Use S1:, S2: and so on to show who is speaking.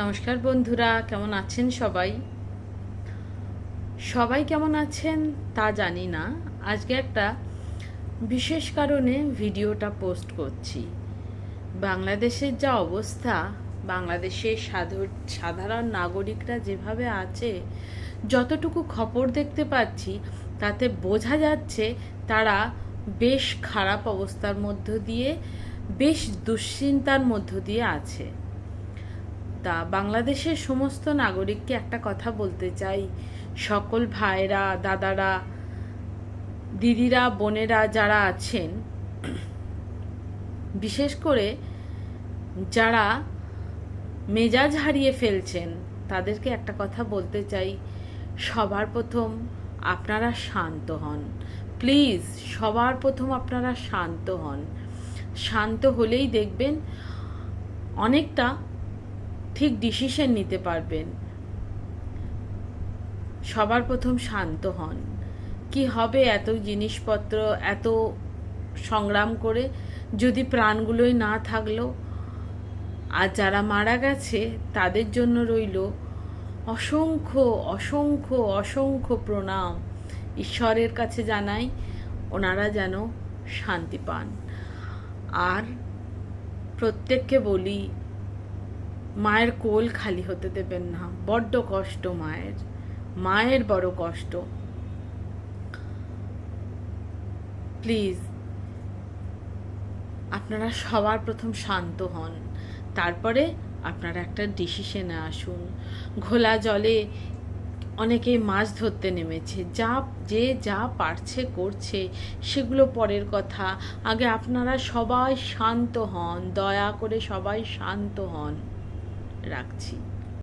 S1: নমস্কার বন্ধুরা, কেমন আছেন সবাই? সবাই কেমন আছেন তা জানি না। আজকে একটা বিশেষ কারণে ভিডিওটা পোস্ট করছি। বাংলাদেশের যা অবস্থা, বাংলাদেশের সাধারণ নাগরিকরা যেভাবে আছে, যতটুকু খবর দেখতে পাচ্ছি তাতে বোঝা যাচ্ছে তারা বেশ খারাপ অবস্থার মধ্য দিয়ে, বেশ দুশ্চিন্তার মধ্য দিয়ে আছে। তা বাংলাদেশের সমস্ত নাগরিককে একটা কথা বলতে চাই, সকল ভাইরা, দাদারা, দিদিরা, বোনেরা যারা আছেন, বিশেষ করে যারা মেজাজ হারিয়ে ফেলছেন, তাদেরকে একটা কথা বলতে চাই, সবার প্রথম আপনারা শান্ত হন। প্লিজ, সবার প্রথম আপনারা শান্ত হন। শান্ত হলেই দেখবেন অনেকটা ঠিক ডিসিশন নিতে পারবেন। সবার প্রথম শান্ত হন। কি হবে এত জিনিসপত্র, এত সংগ্রাম করে যদি প্রাণগুলোই না থাকলো? আর যারা মারা গেছে তাদের জন্য রইল অসংখ্য অসংখ্য অসংখ্য প্রণাম। ঈশ্বরের কাছে জানাই ওনারা যেন শান্তি পান। আর প্রত্যেককে বলি, মায়ের কোল খালি হতে দেবেন না। বড্ড কষ্ট মায়ের বড় কষ্ট। প্লিজ আপনারা সবার প্রথম শান্ত হন, তারপরে আপনারা একটা ডিসিশনে আসুন। ঘোলা জলে অনেকেই মাছ ধরতে নেমেছে, যে যা পারছে করছে, সেগুলো পরের কথা। আগে আপনারা সবাই শান্ত হন, দয়া করে সবাই শান্ত হন। রাখছি।